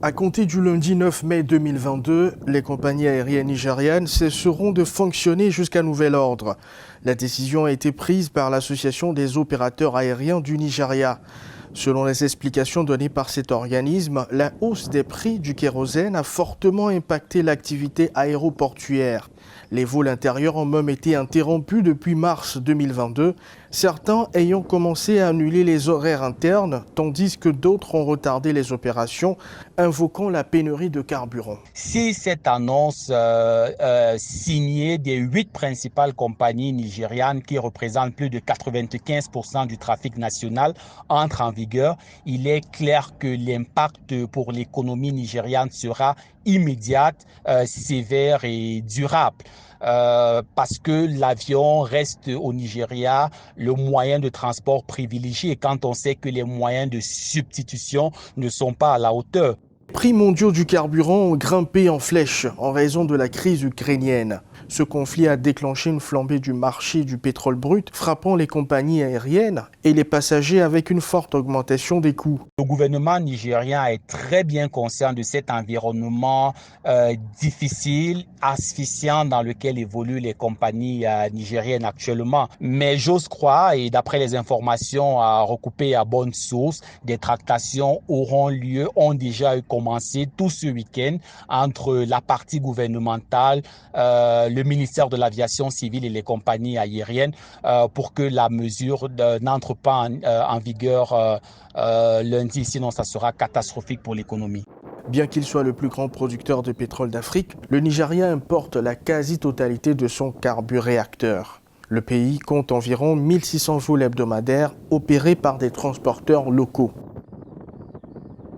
À compter du lundi 9 mai 2022, les compagnies aériennes nigérianes cesseront de fonctionner jusqu'à nouvel ordre. La décision a été prise par l'Association des opérateurs aériens du Nigeria. Selon les explications données par cet organisme, la hausse des prix du kérosène a fortement impacté l'activité aéroportuaire. Les vols intérieurs ont même été interrompus depuis mars 2022, certains ayant commencé à annuler les horaires internes, tandis que d'autres ont retardé les opérations, invoquant la pénurie de carburant. Si cette annonce signée des 8 principales compagnies nigérianes qui représentent plus de 95% du trafic national entre en vigueur, il est clair que l'impact pour l'économie nigériane sera immédiat, sévère et durable. Parce que l'avion reste au Nigeria le moyen de transport privilégié quand on sait que les moyens de substitution ne sont pas à la hauteur. Les prix mondiaux du carburant ont grimpé en flèche en raison de la crise ukrainienne. Ce conflit a déclenché une flambée du marché du pétrole brut, frappant les compagnies aériennes et les passagers avec une forte augmentation des coûts. Le gouvernement nigérien est très bien conscient de cet environnement difficile, asphyxiant dans lequel évoluent les compagnies nigériennes actuellement. Mais j'ose croire, et d'après les informations recoupées à bonne source, des tractations ont déjà commencé tout ce week-end entre la partie gouvernementale, le ministère de l'Aviation civile et les compagnies aériennes pour que la mesure n'entre pas en vigueur lundi, sinon ça sera catastrophique pour l'économie. Bien qu'il soit le plus grand producteur de pétrole d'Afrique, le Nigeria importe la quasi-totalité de son carburéacteur. Le pays compte environ 1600 vols hebdomadaires opérés par des transporteurs locaux.